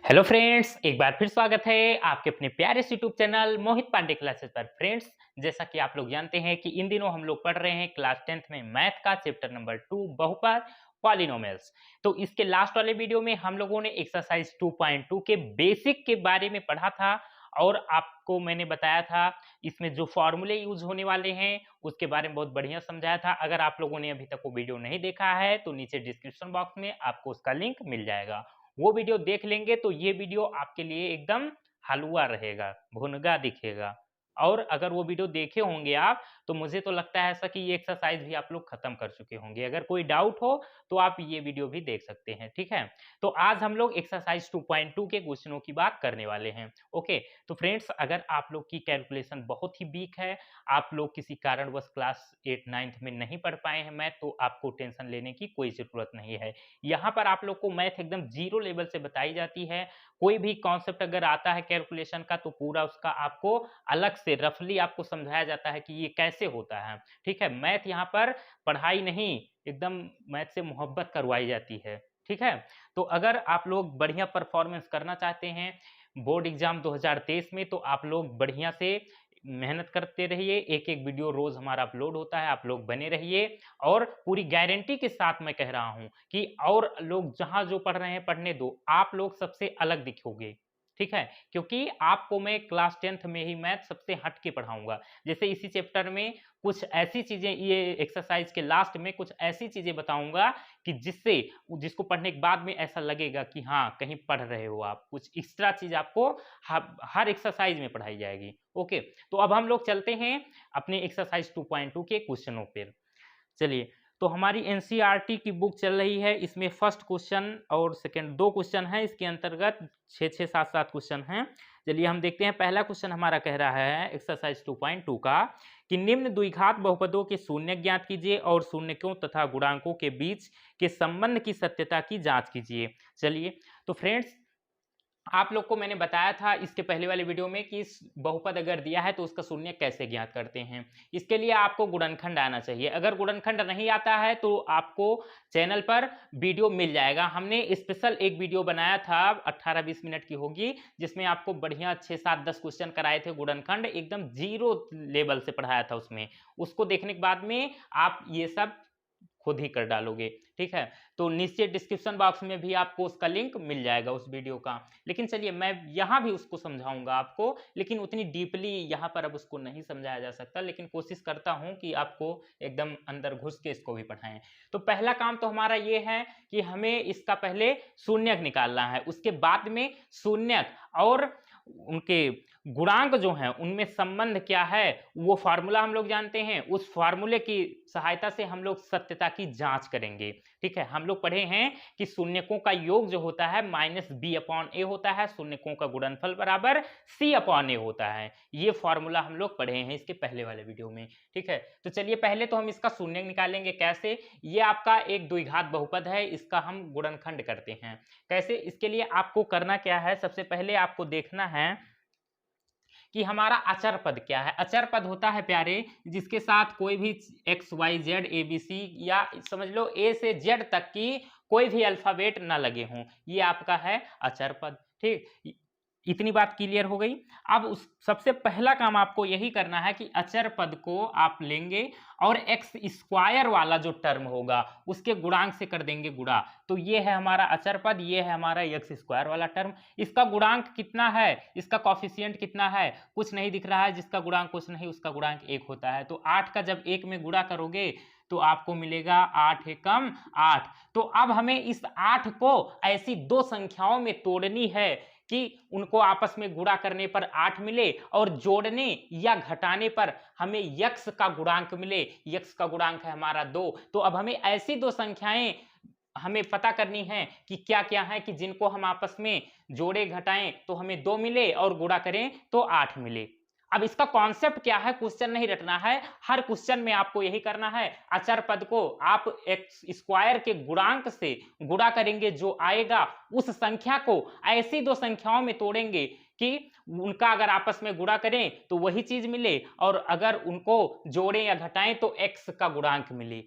Hello friends, एक बार फिर स्वागत है आपके अपने प्यारे से यूट्यूब चैनल मोहित पांडे क्लासेस पर। फ्रेंड्स, जैसा कि आप लोग जानते हैं कि इन दिनों हम लोग पढ़ रहे हैं क्लास 10th में मैथ का चैप्टर नंबर 2 बहुपद पॉलिनोमियल्स। तो इसके लास्ट वाले वीडियो में हम लोगों ने एक्सरसाइज 2.2 के बेसिक के बारे में पढ़ा था और आपको मैंने बताया था इसमें जो फॉर्मूले यूज होने वाले हैं उसके बारे में बहुत बढ़िया समझाया था। अगर आप लोगों ने अभी तक वो वीडियो नहीं देखा है तो नीचे डिस्क्रिप्शन बॉक्स में आपको उसका लिंक मिल जाएगा। वो वीडियो देख लेंगे तो ये वीडियो आपके लिए एकदम हलवा रहेगा, भुनगा दिखेगा। और अगर वो वीडियो देखे होंगे आप तो मुझे तो लगता है ऐसा कि ये एक्सरसाइज भी आप लोग खत्म कर चुके होंगे। अगर कोई डाउट हो तो आप ये वीडियो भी देख सकते हैं, ठीक है। तो आज हम लोग एक्सरसाइज 2.2 के क्वेश्चनों की बात करने वाले हैं। ओके, तो फ्रेंड्स, अगर आप लोग की कैलकुलेशन बहुत ही वीक है, आप लोग किसी कारणवश क्लास 8 9th में नहीं पढ़ पाए हैं मैथ, तो आपको टेंशन लेने की कोई जरूरत नहीं है। यहाँ पर आप लोग को मैथ एकदम जीरो लेवल से बताई जाती है। कोई भी कॉन्सेप्ट अगर आता है कैलकुलेशन का तो पूरा उसका आपको अलग से रफली आपको समझाया जाता है कि ये कैसे होता है, ठीक है। मैथ यहाँ पर पढ़ाई नहीं, एकदम मैथ से मोहब्बत करवाई जाती है, ठीक है। तो अगर आप लोग बढ़िया परफॉर्मेंस करना चाहते हैं बोर्ड एग्जाम 2023 में तो आप लोग बढ़िया से मेहनत करते रहिए। एक-एक वीडियो रोज हमारा अपलोड होता है, आप लोग बने रहिए। और पूरी गारंटी के साथ मैं कह रहा हूँ कि और लोग जहाँ जो पढ़ रहे हैं पढ़ने दो, आप लोग सबसे अलग दिखोगे, ठीक है। क्योंकि आपको मैं क्लास 10th में ही मैथ सबसे हट के पढ़ाऊँगा। जैसे इसी चैप्टर में कुछ ऐसी चीज़ें, ये एक्सरसाइज के लास्ट में कुछ ऐसी चीज़ें बताऊँगा कि जिससे जिसको पढ़ने के बाद में ऐसा लगेगा कि हाँ, कहीं पढ़ रहे हो आप। कुछ एक्स्ट्रा चीज़ आपको ह हर एक्सरसाइज में पढ़ाई जाएगी। ओके, तो अब हम लोग चलते हैं अपने एक्सरसाइज 2.2 के क्वेश्चनों पे। चलिए, तो हमारी एनसीईआरटी की बुक चल रही है, इसमें फर्स्ट क्वेश्चन और सेकंड 2 क्वेश्चन हैं, इसके अंतर्गत 6-6, 7-7 क्वेश्चन हैं। चलिए हम देखते हैं, पहला क्वेश्चन हमारा कह रहा है एक्सरसाइज 2.2 का कि निम्न द्विघात बहुपदों के शून्य ज्ञात कीजिए और शून्यकों तथा गुणांकों के बीच के संबंध की सत्यता की जांच कीजिए। चलिए, तो फ्रेंड्स, आप लोग को मैंने बताया था इसके पहले वाले वीडियो में कि इस बहुपद अगर दिया है तो उसका शून्य कैसे ज्ञात करते हैं। इसके लिए आपको गुणनखंड आना चाहिए। अगर गुणनखंड नहीं आता है तो आपको चैनल पर वीडियो मिल जाएगा। हमने स्पेशल एक वीडियो बनाया था, 18-20 मिनट की होगी, जिसमें आपको बढ़िया 6-7-10 क्वेश्चन कराए थे गुणनखंड, एकदम जीरो लेवल से पढ़ाया था उसमें। उसको देखने के बाद में आप ये सब खुद ही कर डालोगे, ठीक है। तो नीचे डिस्क्रिप्शन बॉक्स में भी आपको उसका लिंक मिल जाएगा उस वीडियो का। लेकिन चलिए, मैं यहाँ भी उसको समझाऊंगा आपको, लेकिन उतनी डीपली यहाँ पर अब उसको नहीं समझाया जा सकता, लेकिन कोशिश करता हूँ कि आपको एकदम अंदर घुस के इसको भी पढ़ाएं। तो पहला काम तो हमारा ये है कि हमें इसका पहले शून्यक निकालना है, उसके बाद में शून्यक और उनके गुणांक जो हैं उनमें संबंध क्या है वो फार्मूला हम लोग जानते हैं। उस फार्मूले की सहायता से हम लोग सत्यता की जांच करेंगे, ठीक है। हम लोग पढ़े हैं कि शून्यकों का योग जो होता है -b/a होता है, शून्यकों का गुणनफल बराबर c/a होता है। ये फार्मूला हम लोग पढ़े हैं इसके पहले वाले वीडियो में, ठीक है। तो चलिए, पहले तो हम इसका शून्यक निकालेंगे। कैसे? ये आपका एक द्विघात बहुपद है, इसका हम गुणनखंड करते हैं। कैसे? इसके लिए आपको करना क्या है, सबसे पहले आपको देखना है कि हमारा अचर पद क्या है। अचर पद होता है प्यारे जिसके साथ कोई भी X Y Z A B C या समझ लो ए से जेड तक की कोई भी अल्फाबेट ना लगे हों, ये आपका है अचर पद, ठीक। इतनी बात क्लियर हो गई। अब उस सबसे पहला काम आपको यही करना है कि अचर पद को आप लेंगे और एक्स स्क्वायर वाला जो टर्म होगा उसके गुणांक से कर देंगे गुणा। तो ये है हमारा अचर पद, ये है हमारा एक्स स्क्वायर वाला टर्म। इसका गुणांक कितना है, इसका कॉफिशिएंट कितना है, कुछ नहीं दिख रहा है। जिसका गुणांक कुछ नहीं उसका गुणांक 1 होता है। तो 8 का जब 1 में गुणा करोगे तो आपको मिलेगा 8 एकम 8। तो अब हमें इस 8 को ऐसी दो संख्याओं में तोड़नी है कि उनको आपस में गुणा करने पर 8 मिले और जोड़ने या घटाने पर हमें यक्स का गुणांक मिले। यक्स का गुणांक है हमारा 2। तो अब हमें ऐसी दो संख्याएं हमें पता करनी है कि क्या क्या है कि जिनको हम आपस में जोड़े घटाएं तो हमें 2 मिले और गुणा करें तो 8 मिले। अब इसका कॉन्सेप्ट क्या है, क्वेश्चन नहीं रटना है, हर क्वेश्चन में आपको यही करना है। अचर पद को आप एक्स स्क्वायर के गुणांक से गुणा करेंगे, जो आएगा उस संख्या को ऐसी दो संख्याओं में तोड़ेंगे कि उनका अगर आपस में गुणा करें तो वही चीज मिले और अगर उनको जोड़ें या घटाएं तो एक्स का गुणांक मिले,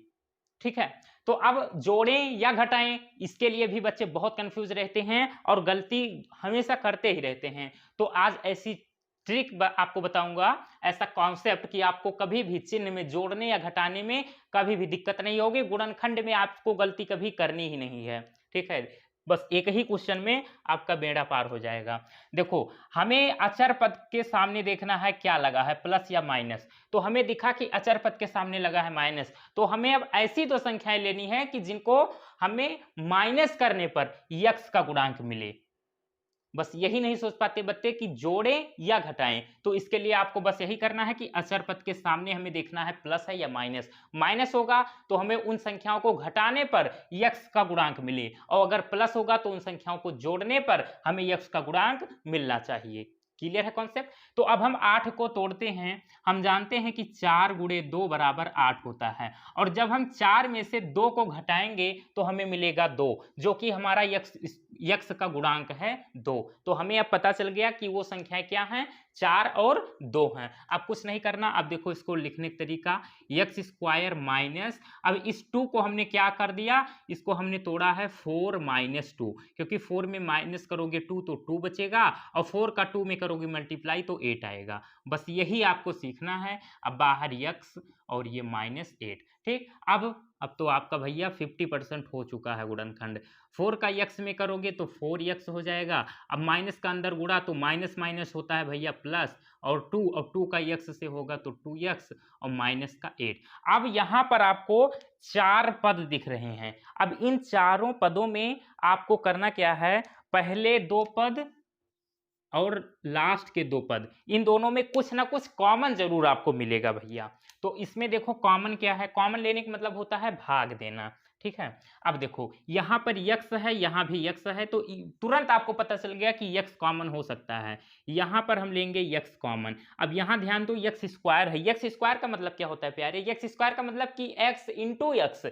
ठीक है। तो अब जोड़ें या घटाएं, इसके लिए भी बच्चे बहुत कंफ्यूज रहते हैं और गलती हमेशा करते ही रहते हैं। तो आज ऐसी ट्रिक आपको बताऊंगा, ऐसा कॉन्सेप्ट कि आपको कभी भी चिन्ह में जोड़ने या घटाने में कभी भी दिक्कत नहीं होगी, गुणनखंड में आपको गलती कभी करनी ही नहीं है। ठीक है, बस एक ही क्वेश्चन में आपका बेड़ा पार हो जाएगा। देखो, हमें अचर पद के सामने देखना है क्या लगा है, प्लस या माइनस। तो हमें दिखा कि अचर पद के सामने लगा है माइनस, तो हमें अब ऐसी दो संख्याएं लेनी है कि जिनको हमें माइनस करने पर यक्स का गुणांक मिले। बस यही नहीं सोच पाते बच्चे कि जोड़ें या घटाएं। तो इसके लिए आपको बस यही करना है कि अचर पद के सामने हमें देखना है प्लस है या माइनस। माइनस होगा तो हमें उन संख्याओं को घटाने पर यक्स का गुणांक मिले, और अगर प्लस होगा तो उन संख्याओं को जोड़ने पर हमें यक्स का गुणांक मिलना चाहिए। क्लियर है कॉन्सेप्ट? तो अब हम 8 को तोड़ते हैं। हम जानते हैं कि 4 गुणे 2 बराबर 8 होता है, और जब हम 4 में से 2 को घटाएंगे तो हमें मिलेगा 2, जो कि हमारा यक्स का गुणांक है 2। तो हमें अब पता चल गया कि वो संख्याएं क्या हैं, 4 और 2 हैं। अब कुछ नहीं करना, अब देखो इसको लिखने का तरीका, यक्स स्क्वायर माइनस, अब इस 2 को हमने क्या कर दिया, इसको हमने तोड़ा है 4 माइनस 2, क्योंकि 4 में माइनस करोगे 2 तो 2 बचेगा, और 4 का 2 में करोगे मल्टीप्लाई तो 8 आएगा। बस यही आपको सीखना है। अब बाहर यक्स और ये -8। ठीक, अब तो आपका भैया 50% हो चुका है गुणनखंड। 4 का यक्स में करोगे तो 4 हो जाएगा। अब माइनस का अंदर गुणा तो माइनस माइनस होता है भैया प्लस, और 2, अब 2 का यक्स से होगा तो 2x, और माइनस का 8। अब यहां पर आपको 4 पद दिख रहे हैं। अब इन चारों पदों में आपको करना क्या है, पहले 2 पद और लास्ट के 2 पद, इन दोनों में कुछ ना कुछ कॉमन जरूर आपको मिलेगा भैया। तो इसमें देखो कॉमन क्या है, कॉमन लेने का मतलब होता है भाग देना। ठीक है, अब देखो यहां पर यक्स है, यहां भी यक्स है, तो तुरंत आपको पता चल गया कि यक्स कॉमन हो सकता है। यहां पर हम लेंगे यक्स कॉमन। अब यहां ध्यान दो, यक्स स्क्वायर है। यक्स स्क्वायर का मतलब क्या होता है प्यारे, यक्स स्क्वायर का मतलब कि एक्स इंटू यक्स,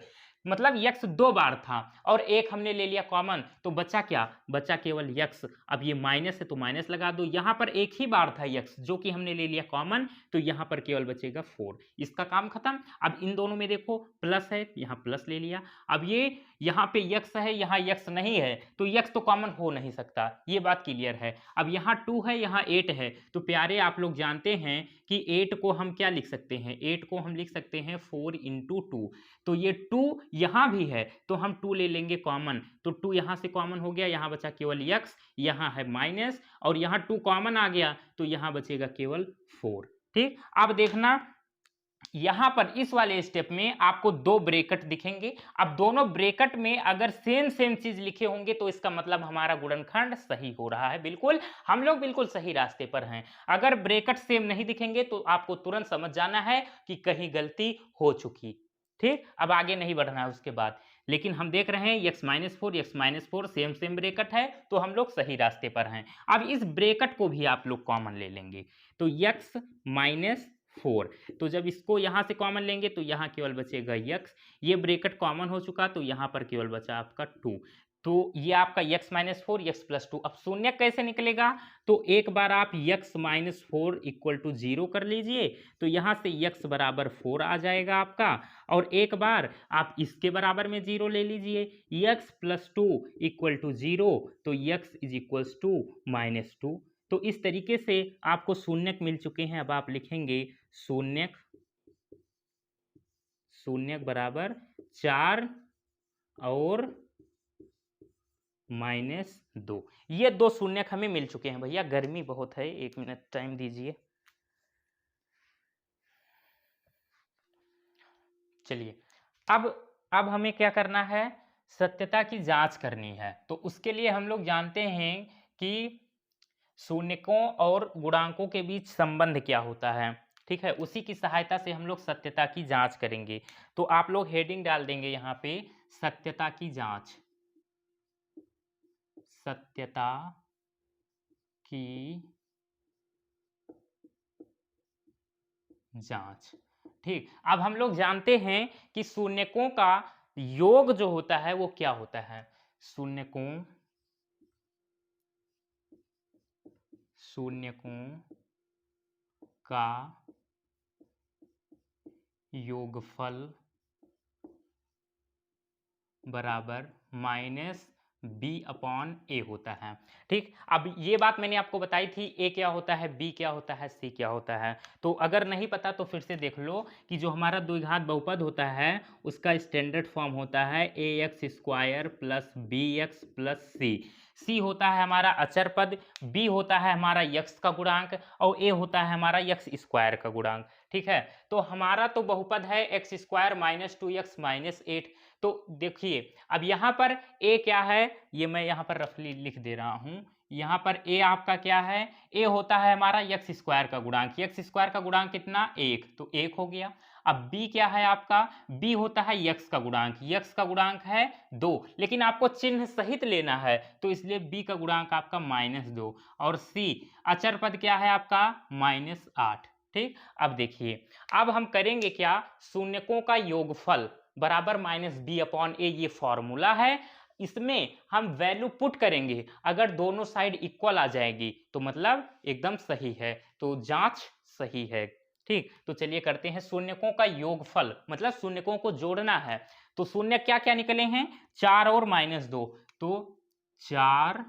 मतलब यक्स 2 बार था और एक हमने ले लिया कॉमन, तो बचा क्या, बचा केवल यक्स। अब ये माइनस है तो माइनस लगा दो, यहां पर एक ही बार था यक्स जो कि हमने ले लिया कॉमन, तो यहां पर केवल बचेगा 4। इसका काम खत्म। अब इन दोनों में देखो प्लस है, यहां प्लस ले लिया। अब ये यहां पे यक्स है, यहां यक्स नहीं है, तो यक्स तो कॉमन हो नहीं सकता, ये बात क्लियर है। अब यहां 2 है, यहां 8 है, तो प्यारे आप लोग जानते हैं कि 8 को हम क्या लिख सकते हैं, 8 को हम लिख सकते हैं 4 इंटू 2। तो ये 2 यहां भी है तो हम 2 ले लेंगे कॉमन, तो 2 यहां से कॉमन हो गया, यहां बचा केवल यक्स, यहां है माइनस, और यहां 2 कॉमन आ गया तो यहां बचेगा केवल 4। ठीक, अब देखना यहां पर इस वाले स्टेप में आपको 2 ब्रैकेट दिखेंगे। अब दोनों ब्रैकेट में अगर सेम सेम चीज लिखे होंगे तो इसका मतलब हमारा गुणनखंड सही हो रहा है। बिल्कुल, हम लोग बिल्कुल सही रास्ते पर हैं। अगर ब्रैकेट सेम नहीं दिखेंगे तो आपको तुरंत समझ जाना है कि कहीं गलती हो चुकी। ठीक, अब आगे नहीं बढ़ना है उसके बाद, लेकिन हम देख रहे हैं x-4 सेम सेम ब्रैकेट है, तो हम लोग सही रास्ते पर हैं। अब इस ब्रैकेट को भी आप लोग कॉमन ले लेंगे, तो x-4, तो जब इसको यहां से कॉमन लेंगे तो यहां केवल बचेगा x, ये ब्रैकेट कॉमन हो चुका तो यहां पर केवल बचा आपका 2। तो ये आपका x-4 x+2। अब शून्य कैसे निकलेगा, तो एक बार आप x-4 इक्वल टू 0 कर लीजिए, तो यहां से x बराबर 4 आ जाएगा आपका, और एक बार आप इसके बराबर में 0 ले लीजिए, x+2 इक्वल टू 0, तो x इज इक्वल्स टू -2। तो इस तरीके से आपको शून्यक मिल चुके हैं। अब आप लिखेंगे शून्यक, शून्यक बराबर 4 और -2। ये 2 शून्यक हमें मिल चुके हैं। भैया गर्मी बहुत है, 1 मिनट टाइम दीजिए। चलिए, अब हमें क्या करना है, सत्यता की जांच करनी है। तो उसके लिए हम लोग जानते हैं कि शून्यकों और गुणांकों के बीच संबंध क्या होता है। ठीक है, उसी की सहायता से हम लोग सत्यता की जांच करेंगे। तो आप लोग हेडिंग डाल देंगे यहाँ पे, सत्यता की जांच, सत्यता की जांच। ठीक, अब हम लोग जानते हैं कि शून्यकों का योग जो होता है वो क्या होता है, शून्यकों का योगफल बराबर माइनस बी अपॉन ए होता है। ठीक, अब ये बात मैंने आपको बताई थी, ए क्या होता है, बी क्या होता है, सी क्या होता है। तो अगर नहीं पता तो फिर से देख लो कि जो हमारा द्विघात बहुपद होता है उसका स्टैंडर्ड फॉर्म होता है a x square plus b x plus c. C होता है हमारा अचर पद, बी होता है हमारा यक्स का गुणांक और ए होता है हमारा यक्स स्क्वायर का गुणांक। ठीक है, तो हमारा तो बहुपद है x square minus 2x minus 8। तो देखिए अब यहाँ पर ए क्या है, ये मैं यहाँ पर रफली लिख दे रहा हूँ। यहाँ पर ए आपका क्या है, ए होता है हमारा यक्स स्क्वायर का गुणांक, यक्स स्क्वायर का गुणांक कितना, 1, तो 1 हो गया। अब बी क्या है आपका, बी होता है यक्स का गुणांक, यक्स का गुणांक है 2, लेकिन आपको चिन्ह सहित लेना है तो इसलिए बी का गुणांक आपका -2। और सी अचर पद क्या है आपका -8। ठीक, अब देखिए अब हम करेंगे क्या, शून्यकों का योगफल बराबर -b अपॉन ए, ये फॉर्मूला है, इसमें हम वैल्यू पुट करेंगे, अगर दोनों साइड इक्वल आ जाएगी तो मतलब एकदम सही है, तो जांच सही है। ठीक, तो चलिए करते हैं शून्यकों का योगफल, मतलब शून्यकों को जोड़ना है। तो शून्य क्या क्या निकले हैं, 4 और -2, तो 4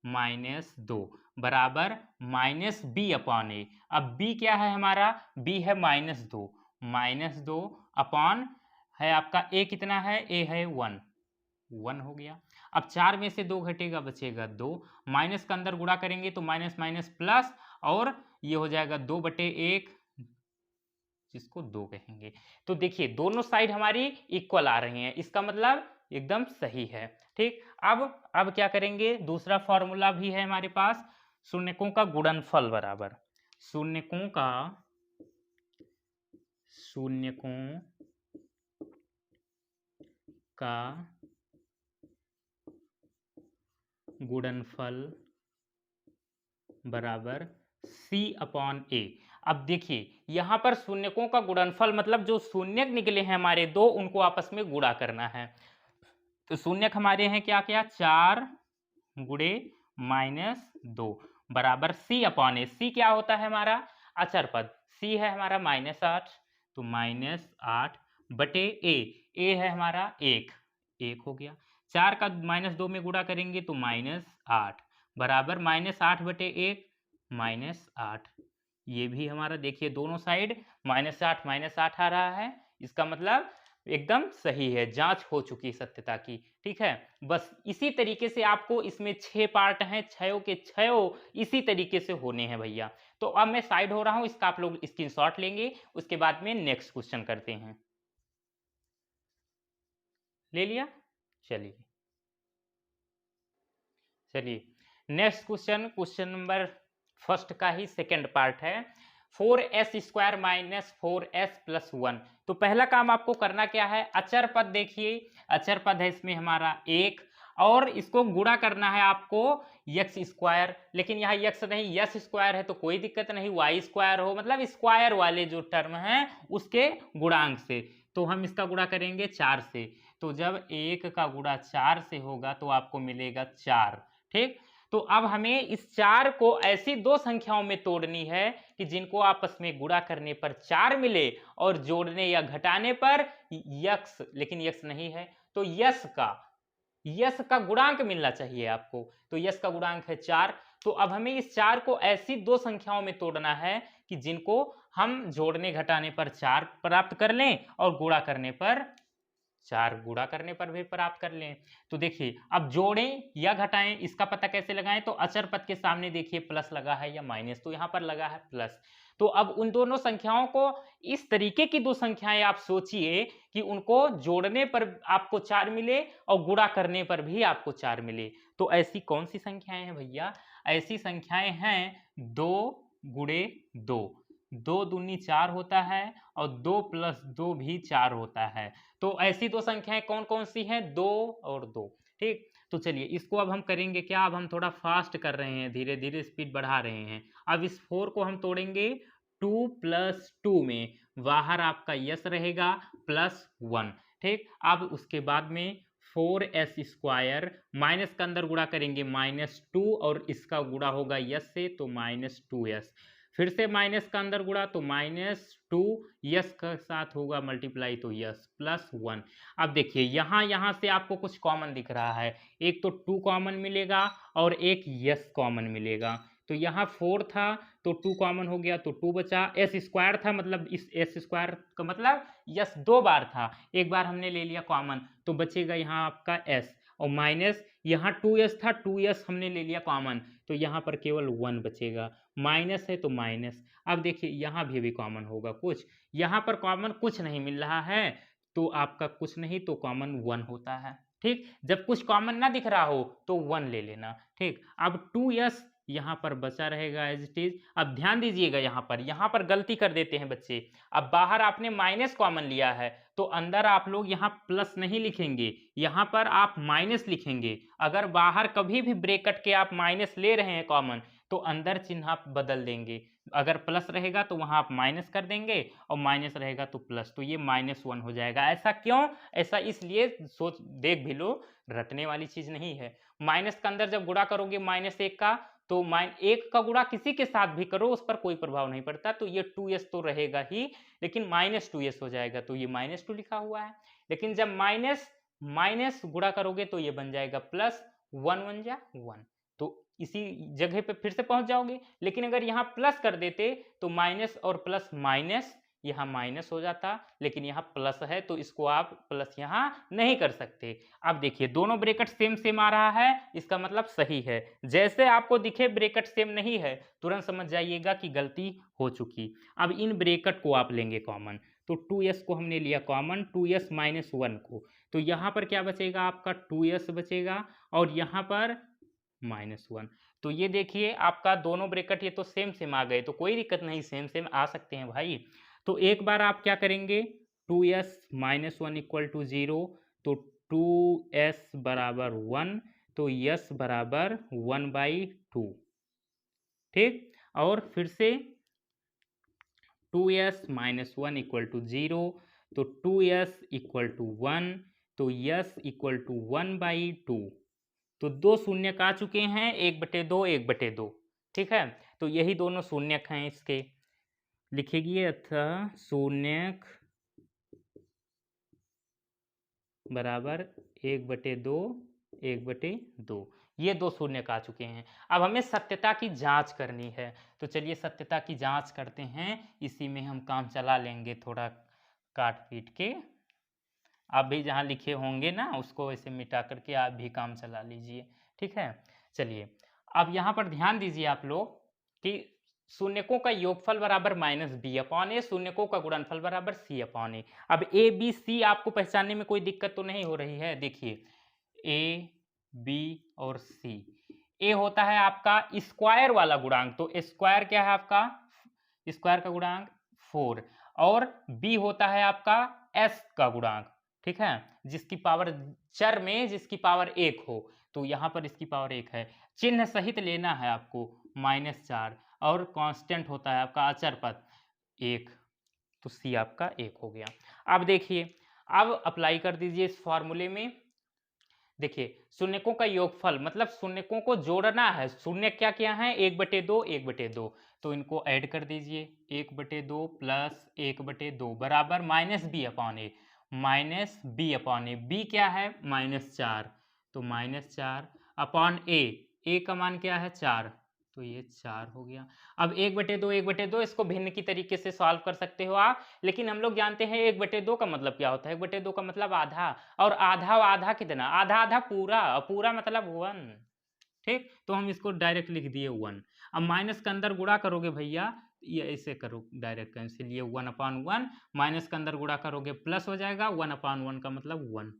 -2 बराबर -b अपॉन ए। अब b क्या है हमारा, b है -2 अपॉन है आपका a कितना है, a है 1 हो गया। अब 4 में से 2 घटेगा, बचेगा 2, माइनस का अंदर गुणा करेंगे तो माइनस माइनस प्लस, और ये हो जाएगा 2/1, जिसको 2 कहेंगे। तो देखिए दोनों साइड हमारी इक्वल आ रही हैं, इसका मतलब एकदम सही है। ठीक, अब क्या करेंगे, दूसरा फॉर्मूला भी है हमारे पास, शून्यकों का गुणनफल बराबर शून्यकों का गुणनफल बराबर c अपॉन ए। अब देखिए यहां पर शून्यकों का गुणनफल मतलब जो शून्यक निकले हैं हमारे दो, उनको आपस में गुणा करना है। तो शून्यक हमारे हैं क्या क्या, 4 गुणे -2 बराबर c अपॉन ए। c क्या होता है हमारा अचर पद, c है हमारा -8, तो -8 बटे ए है हमारा 1 हो गया। 4 का -2 में गुणा करेंगे तो -8 बराबर -8 बटे 1 -8। ये भी हमारा देखिए दोनों साइड -8 आ रहा है, इसका मतलब एकदम सही है, जांच हो चुकी सत्यता की। ठीक है, बस इसी तरीके से आपको इसमें 6 पार्ट हैं, 6 के 6 इसी तरीके से होने हैं भैया। तो अब मैं साइड हो रहा हूं, इसका आप लोग स्क्रीनशॉट लेंगे, उसके बाद में नेक्स्ट क्वेश्चन करते हैं। ले लिया, चलिए नेक्स्ट क्वेश्चन नंबर फर्स्ट का ही सेकंड पार्ट है, 4s square minus 4s plus 1। तो पहला काम आपको करना क्या है, अचर पद देखिए, अचर पद है इसमें हमारा 1, और इसको गुणा करना है आपको यक्स स्क्वायर, लेकिन यहाँ यक्स नहीं यस स्क्वायर है तो कोई दिक्कत नहीं, वाई स्क्वायर हो, मतलब स्क्वायर वाले जो टर्म हैं उसके गुणांक से। तो हम इसका गुणा करेंगे 4 से, तो जब 1 का गुणा 4 से होगा तो आपको मिलेगा 4। ठीक, तो अब हमें इस 4 को ऐसी दो संख्याओं में तोड़नी है कि जिनको आपस में गुणा करने पर 4 मिले और जोड़ने या घटाने पर यक्स, लेकिन यक्स नहीं है तो यस का गुणांक मिलना चाहिए आपको। तो यस का गुणांक है 4। तो अब हमें इस 4 को ऐसी दो संख्याओं में तोड़ना है कि जिनको हम जोड़ने घटाने पर 4 प्राप्त कर लें और गुणा करने पर 4 गुणा करने पर भी प्राप्त कर लें। तो देखिए अब जोड़ें या घटाएं इसका पता कैसे लगाएं, तो अचर पद के सामने देखिए प्लस लगा है या माइनस, तो यहाँ पर लगा है प्लस। तो अब उन दोनों संख्याओं को, इस तरीके की दो संख्याएं आप सोचिए कि उनको जोड़ने पर आपको 4 मिले और गुणा करने पर भी आपको 4 मिले। तो ऐसी कौन सी संख्याएं हैं भैया, ऐसी संख्याएं हैं 2 गुणे 2, 2 दूनी 4 होता है और 2 प्लस 2 भी 4 होता है। तो ऐसी दो संख्याएं कौन कौन सी हैं, 2 और 2। ठीक, तो चलिए इसको अब हम करेंगे क्या, अब हम थोड़ा फास्ट कर रहे हैं, धीरे धीरे स्पीड बढ़ा रहे हैं। अब इस 4 को हम तोड़ेंगे 2 प्लस 2 में, बाहर आपका यस रहेगा प्लस 1। ठीक, अब उसके बाद में 4s स्क्वायर माइनस का अंदर गुणा करेंगे -2 और इसका गुणा होगा यस से तो -2s, फिर से माइनस का अंदर गुणा तो -2 यस के साथ होगा मल्टीप्लाई तो यस +1। अब देखिए यहाँ से आपको कुछ कॉमन दिख रहा है, एक तो 2 कॉमन मिलेगा और एक यस कॉमन मिलेगा। तो यहाँ 4 था तो 2 कॉमन हो गया तो 2 बचा, एस स्क्वायर था मतलब इस एस स्क्वायर का मतलब यस 2 बार था, एक बार हमने ले लिया कॉमन तो बचेगा यहाँ आपका एस, और माइनस यहाँ 2s था 2s हमने ले लिया कॉमन तो यहाँ पर केवल 1 बचेगा, माइनस है तो माइनस। अब देखिए यहाँ भी कॉमन होगा कुछ, यहाँ पर कॉमन कुछ नहीं मिल रहा है तो आपका कुछ नहीं तो कॉमन 1 होता है। ठीक, जब कुछ कॉमन ना दिख रहा हो तो 1 ले लेना। ठीक, अब 2s यहाँ पर बचा रहेगा एज इट इज। अब ध्यान दीजिएगा यहाँ पर गलती कर देते हैं बच्चे, अब बाहर आपने माइनस कॉमन लिया है तो अंदर आप लोग यहाँ प्लस नहीं लिखेंगे, यहाँ पर आप माइनस लिखेंगे। अगर बाहर कभी भी ब्रैकेट के आप माइनस ले रहे हैं कॉमन तो अंदर चिन्ह आप बदल देंगे, अगर प्लस रहेगा तो वहां आप माइनस कर देंगे और माइनस रहेगा तो प्लस, तो ये -1 हो जाएगा। ऐसा क्यों? ऐसा इसलिए, सोच देख भी लो, रटने वाली चीज नहीं है। माइनस के अंदर जब गुणा करोगे -1 का तो -1 का गुणा किसी के साथ भी करो उस पर कोई प्रभाव नहीं पड़ता, तो ये 2s तो रहेगा ही, लेकिन -2s हो जाएगा तो ये -2 लिखा हुआ है। लेकिन जब माइनस माइनस गुणा करोगे तो ये बन जाएगा प्लस, 1 1 जा 1, तो इसी जगह पे फिर से पहुंच जाओगे। लेकिन अगर यहाँ प्लस कर देते तो माइनस और प्लस माइनस, यहाँ माइनस हो जाता, लेकिन यहाँ प्लस है तो इसको आप प्लस यहाँ नहीं कर सकते। अब देखिए दोनों ब्रैकेट सेम सेम आ रहा है, इसका मतलब सही है। जैसे आपको दिखे ब्रैकेट सेम नहीं है तुरंत समझ जाइएगा कि गलती हो चुकी। अब इन ब्रैकेट को आप लेंगे कॉमन, तो 2s को हमने लिया कॉमन, 2s -1 को, तो यहाँ पर क्या बचेगा आपका 2s बचेगा और यहाँ पर -1। तो ये देखिए आपका दोनों ब्रैकेट ये तो सेम सेम आ गए, तो कोई दिक्कत नहीं, सेम सेम आ सकते हैं भाई। तो एक बार आप क्या करेंगे, 2s -1 = 0, तो 2s बराबर 1, तो s बराबर 1/2। ठीक, और फिर से 2s -1 = 0, तो 2s = 1, तो s = 1/2। तो 2 शून्यक आ चुके हैं, 1/2 1/2। ठीक है, तो यही दोनों शून्यक हैं इसके, लिखिए अतः शून्यक बराबर 1/2 1/2, ये 2 शून्यक आ चुके हैं। अब हमें सत्यता की जांच करनी है, तो चलिए सत्यता की जांच करते हैं, इसी में हम काम चला लेंगे थोड़ा काट पीट के। आप भी जहाँ लिखे होंगे ना उसको ऐसे मिटा करके आप भी काम चला लीजिए। ठीक है, चलिए अब यहाँ पर ध्यान दीजिए आप लोग कि शून्यकों का योगफल बराबर -b/a, शून्यकों का गुणनफल बराबर c/a। अब a b c आपको पहचानने में कोई दिक्कत तो नहीं हो रही है। देखिए a b और c, a होता है आपका स्क्वायर वाला गुणांक, तो स्क्वायर क्या है आपका, स्क्वायर का गुणांक 4, और b होता है आपका s का गुणांक। ठीक है, जिसकी पावर चर में जिसकी पावर 1 हो, तो यहाँ पर इसकी पावर 1 है, चिन्ह सहित लेना है आपको -4, और कांस्टेंट होता है आपका अचर पद 1, तो सी आपका 1 हो गया। अब देखिए अब अप्लाई कर दीजिए इस फॉर्मूले में। देखिए शून्यकों का योगफल मतलब शून्यकों को जोड़ना है, शून्य क्या क्या है 1/2 1/2, तो इनको ऐड कर दीजिए, 1/2 प्लस 1/2 बराबर -b/a, -b/a, b क्या है -4, तो -4 अपॉन a का मान क्या है 4, तो ये 4 हो गया। अब 1/2 1/2 इसको भिन्न की तरीके से सॉल्व कर सकते हो आप, लेकिन हम लोग जानते हैं 1/2 का मतलब क्या होता है, 1/2 का मतलब आधा, और आधा आधा कितना, आधा आधा पूरा, पूरा मतलब 1। ठीक, तो हम इसको डायरेक्ट लिख दिए 1। अब माइनस के अंदर गुणा करोगे भैया, ये ऐसे करो डायरेक्ट कैंसिल, ये 1/1, माइनस के अंदर गुणा करोगे प्लस हो जाएगा, 1/1 का मतलब 1,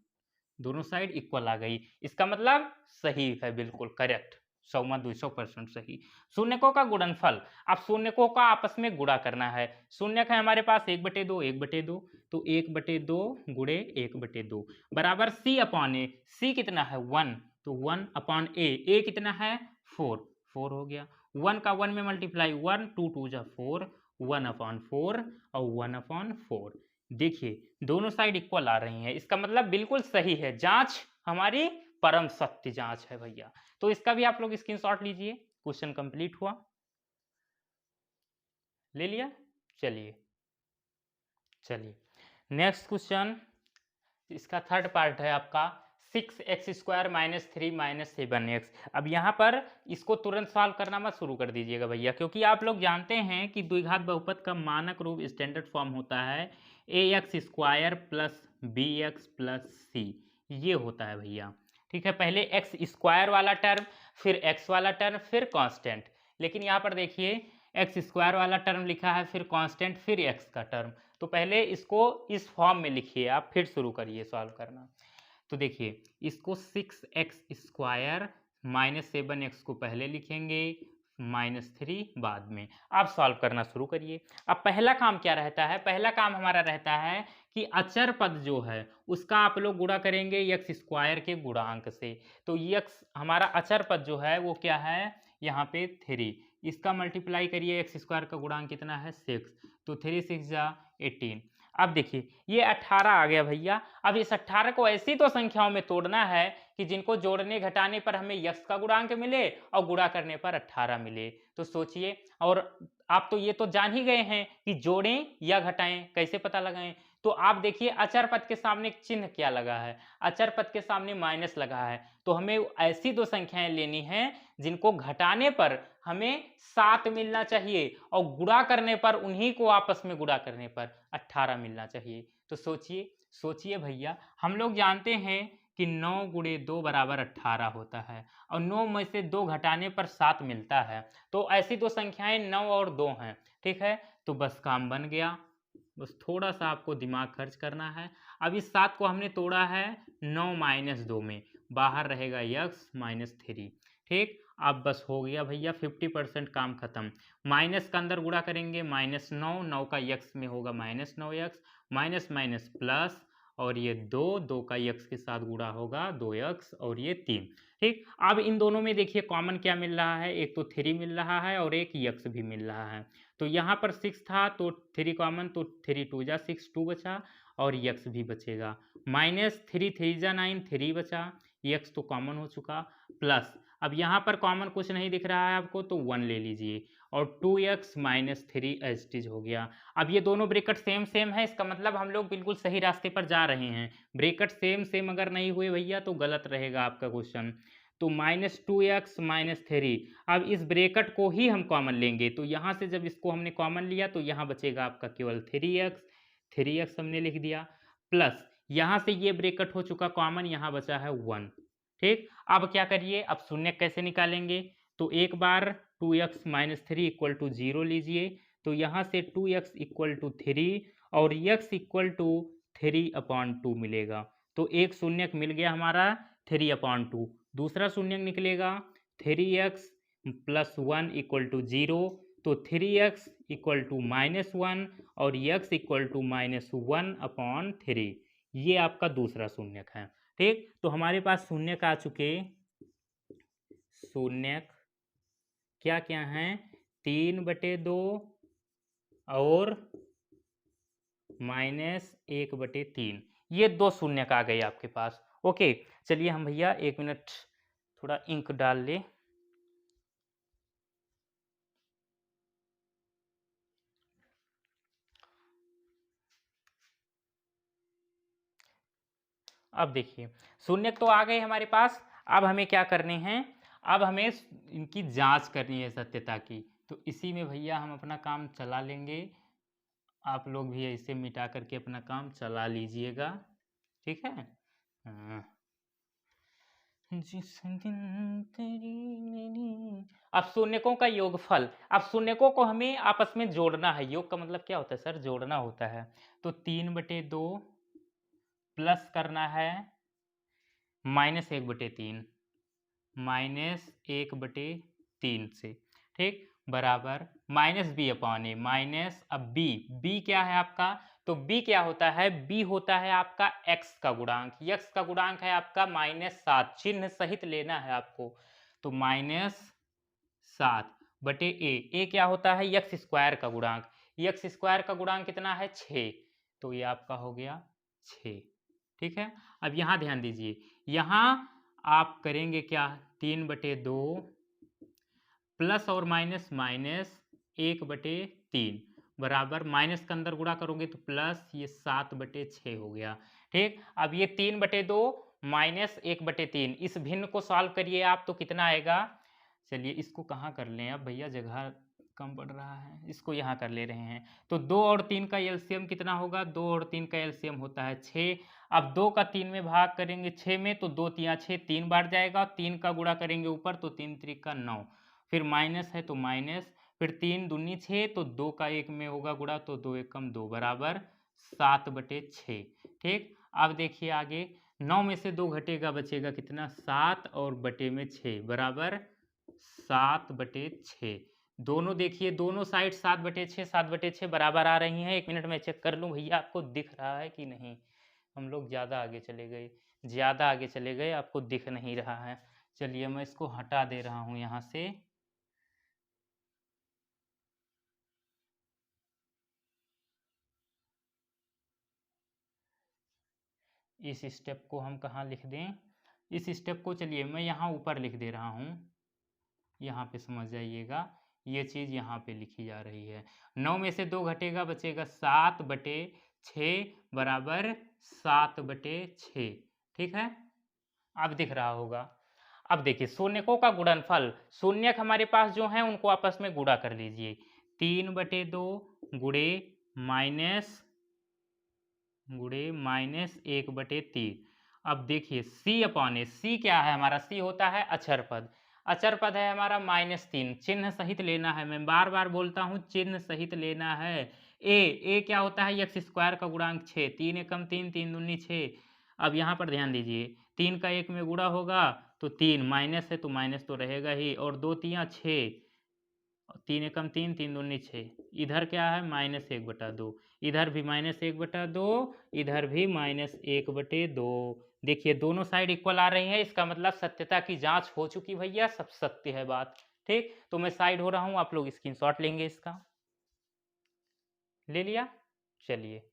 दोनों साइड इक्वल आ गई, इसका मतलब सही है, बिल्कुल करेक्ट, 100/200% सही। शून्यकों का गुणनफल, अब शून्यकों का आपस में गुणा करना है, शून्यक है हमारे पास 1/2 1/2, तो 1/2 गुणे 1/2 बराबर c/a, c कितना है 1, तो 1/a कितना है 4, 4 हो गया, 1 का 1 में मल्टीप्लाई 1, 2 2 जा 4, 1/4 और 1/4। देखिए दोनों साइड इक्वल आ रही हैं, इसका मतलब बिल्कुल सही है, जांच हमारी परम सत्य जांच है भैया। तो इसका भी आप लोग स्क्रीनशॉट लीजिए, क्वेश्चन कंप्लीट हुआ। ले लिया। चलिए नेक्स्ट क्वेश्चन, इसका थर्ड पार्ट है आपका 6x² - 3 - 7x। अब यहाँ पर इसको तुरंत सॉल्व करना मत शुरू कर दीजिएगा भैया, क्योंकि आप लोग जानते हैं कि द्विघात बहुपद का मानक रूप स्टैंडर्ड फॉर्म होता है ax² + bx + c, ये होता है भैया। ठीक है, पहले x² वाला टर्म, फिर x वाला टर्म, फिर कांस्टेंट। लेकिन यहाँ पर देखिए x² वाला टर्म लिखा है, फिर कांस्टेंट, फिर x का टर्म। तो पहले इसको इस फॉर्म में लिखिए आप, फिर शुरू करिए सॉल्व करना। तो देखिए इसको 6x² - 7x को पहले लिखेंगे, -3 बाद में। आप सॉल्व करना शुरू करिए। अब पहला काम क्या रहता है, पहला काम हमारा रहता है कि अचर पद जो है उसका आप लोग गुणा करेंगे x² के गुणांक से। तो x हमारा अचर पद जो है वो क्या है, यहाँ पे 3, इसका मल्टीप्लाई करिए, x² का गुणांक कितना है 6, तो 3 6 जा 18। अब देखिए ये 18 आ गया भैया। अब इस 18 को ऐसी तो संख्याओं में तोड़ना है कि जिनको जोड़ने घटाने पर हमें यक्स का गुणांक मिले और गुणा करने पर 18 मिले। तो सोचिए, और आप तो ये तो जान ही गए हैं कि जोड़ें या घटाएं कैसे पता लगाएं। तो आप देखिए अचर पद के सामने चिन्ह क्या लगा है, अचर पद के सामने माइनस लगा है। तो हमें ऐसी दो संख्याएं लेनी है जिनको घटाने पर हमें 7 मिलना चाहिए और गुणा करने पर, उन्हीं को आपस में गुणा करने पर 18 मिलना चाहिए। तो सोचिए भैया, हम लोग जानते हैं कि 9 × 2 = 18 होता है और 9 में से 2 घटाने पर 7 मिलता है। तो ऐसी दो संख्याएं 9 और 2 हैं। ठीक है, तो बस काम बन गया, बस थोड़ा सा आपको दिमाग खर्च करना है। अब इस 7 को हमने तोड़ा है 9 - 2 में, बाहर रहेगा x -3। ठीक, अब बस हो गया भैया, 50% काम खत्म। माइनस का अंदर गुणा करेंगे, -9, 9 का x में होगा -9x, माइनस माइनस प्लस, और ये 2 का x के साथ गुणा होगा 2x, और ये 3। ठीक, अब इन दोनों में देखिए कॉमन क्या मिल रहा है, एक तो 3 मिल रहा है और एक x भी मिल रहा है। तो यहाँ पर 6 था तो 3 कॉमन, तो 3 2 जा 6, 2 बचा, और x भी बचेगा। -3 3 जा 9, 3 बचा, x तो कॉमन हो चुका, प्लस अब यहाँ पर कॉमन कुछ नहीं दिख रहा है आपको, तो 1 ले लीजिए, और 2x - 3 एज इट इज हो गया। अब ये दोनों ब्रेकेट सेम है, इसका मतलब हम लोग बिल्कुल सही रास्ते पर जा रहे हैं। ब्रेकेट सेम अगर नहीं हुए भैया तो गलत रहेगा आपका क्वेश्चन। तो -2x - 3, अब इस ब्रेकेट को ही हम कॉमन लेंगे, तो यहाँ से जब इसको हमने कॉमन लिया तो यहाँ बचेगा आपका केवल 3x हमने लिख दिया, प्लस यहाँ से ये ब्रेकेट हो चुका कॉमन, यहाँ बचा है 1। ठीक, अब क्या करिए, अब शून्य कैसे निकालेंगे, तो एक बार 2x - 3 = 0 लीजिए, तो यहाँ से 2x = 3 और x = 3/2 मिलेगा। तो एक शून्य मिल गया हमारा 3/2। दूसरा शून्य निकलेगा 3x + 1 = 0, तो 3x = -1 और x = -1/3। ये आपका दूसरा शून्यक है। ठीक, तो हमारे पास शून्यक आ चुके, शून्यक क्या क्या हैं, 3/2 और -1/3, ये दो शून्यक आ गए आपके पास। ओके, चलिए हम भैया 1 मिनट थोड़ा इंक डाल ले। अब देखिए शून्यक तो आ गए हमारे पास, अब हमें क्या करने हैं, अब हमें इनकी जांच करनी है सत्यता की। तो इसी में भैया हम अपना काम चला लेंगे, आप लोग भी ऐसे मिटा करके अपना काम चला लीजिएगा। ठीक है, जिस दिन तेरी मेरी, अब शून्यकों का योगफल, अब शून्यकों को हमें आपस में जोड़ना है। योग का मतलब क्या होता है सर, जोड़ना होता है। तो 3/2 प्लस करना है -1/3, -1/3 से, ठीक, बराबर -b/a, माइनस, अब b क्या है आपका, तो b क्या होता है, b होता है आपका x का गुणांक, x का गुणांक है आपका -7, चिन्ह सहित लेना है आपको। तो -7/a क्या होता है, x² का गुणांक, x² का गुणांक कितना है 6, तो ये आपका हो गया 6। ठीक है, अब यहाँ ध्यान दीजिए, यहाँ आप करेंगे क्या, 3/2 प्लस और माइनस माइनस, 1/3 बराबर माइनस के अंदर गुणा करोगे तो प्लस ये 7/6 हो गया। ठीक, अब ये 3/2 माइनस 1/3 इस भिन्न को सॉल्व करिए आप तो कितना आएगा। चलिए इसको कहाँ कर लें अब भैया, जगह कम पड़ रहा है, इसको यहाँ कर ले रहे हैं। तो 2 और 3 का एलसीएम कितना होगा, 2 और 3 का एलसीएम होता है 6। अब 2 का 3 में भाग करेंगे 6 में तो 2 तिया 6 3 बार जाएगा, 3 का गुणा करेंगे ऊपर तो 3 त्रिक का 9, फिर माइनस है तो माइनस, फिर 3 दूनी 6 तो 2 का 1 में होगा गुणा तो 2 एकम 2 बराबर 7/6। ठीक, अब देखिए आगे 9 में से 2 घटेगा बचेगा कितना 7 और बटे में 6 बराबर 7/6। दोनों देखिए दोनों साइड 7/6 बराबर आ रही हैं। 1 मिनट में चेक कर लूँ भैया आपको दिख रहा है कि नहीं। हम लोग ज़्यादा आगे चले गए, ज़्यादा आगे चले गए, आपको दिख नहीं रहा है। चलिए मैं इसको हटा दे रहा हूँ यहाँ से। इस स्टेप को हम कहाँ लिख दें, इस स्टेप को चलिए मैं यहाँ ऊपर लिख दे रहा हूँ, यहाँ पे समझ जाइएगा, ये चीज़ यहाँ पे लिखी जा रही है। 9 में से 2 घटेगा बचेगा 7/6 बराबर 7/6। ठीक है, अब दिख रहा होगा। अब देखिए शून्यकों का गुणनफल, शून्यक हमारे पास जो है उनको आपस में गुणा कर लीजिए। 3/2 गुणे माइनस 1/3। अब देखिए C/A, C क्या है हमारा, C होता है अचर पद। अचर पद है हमारा -3, चिन्ह सहित लेना है, मैं बार बार बोलता हूँ चिन्ह सहित लेना है। ए क्या होता है x² का गुणांक 6, 3 एकम 3 3 दूनी 6। अब यहाँ पर ध्यान दीजिए 3 का 1 में गुणा होगा तो 3, माइनस है तो माइनस तो रहेगा ही, और 2 तिया 6, 3 एकम 3 3 दूनी 6। इधर क्या है -1/2, इधर भी -1/2, इधर भी -1/2। देखिए दोनों साइड इक्वल आ रही है, इसका मतलब सत्यता की जांच हो चुकी भैया, सब सत्य है बात। ठीक, तो मैं साइड हो रहा हूं, आप लोग स्क्रीनशॉट लेंगे इसका। ले लिया, चलिए।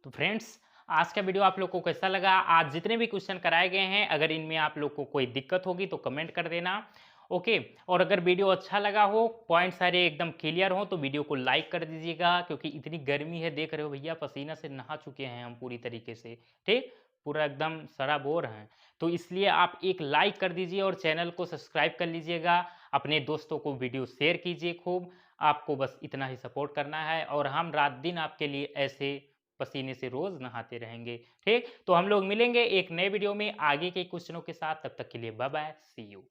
तो फ्रेंड्स आज का वीडियो आप लोग को कैसा लगा, आज जितने भी क्वेश्चन कराए गए हैं अगर इनमें आप लोग को कोई दिक्कत होगी तो कमेंट कर देना। ओके, और अगर वीडियो अच्छा लगा हो, पॉइंट सारे एकदम क्लियर हो तो वीडियो को लाइक कर दीजिएगा, क्योंकि इतनी गर्मी है देख रहे हो भैया, पसीना से नहा चुके हैं हम पूरी तरीके से। ठीक, पूरा एकदम सराबोर हैं, तो इसलिए आप एक लाइक कर दीजिए और चैनल को सब्सक्राइब कर लीजिएगा। अपने दोस्तों को वीडियो शेयर कीजिए खूब, आपको बस इतना ही सपोर्ट करना है और हम रात दिन आपके लिए ऐसे पसीने से रोज नहाते रहेंगे। ठीक, तो हम लोग मिलेंगे एक नए वीडियो में आगे के क्वेश्चनों के साथ, तब तक के लिए बाय बाय, सी यू।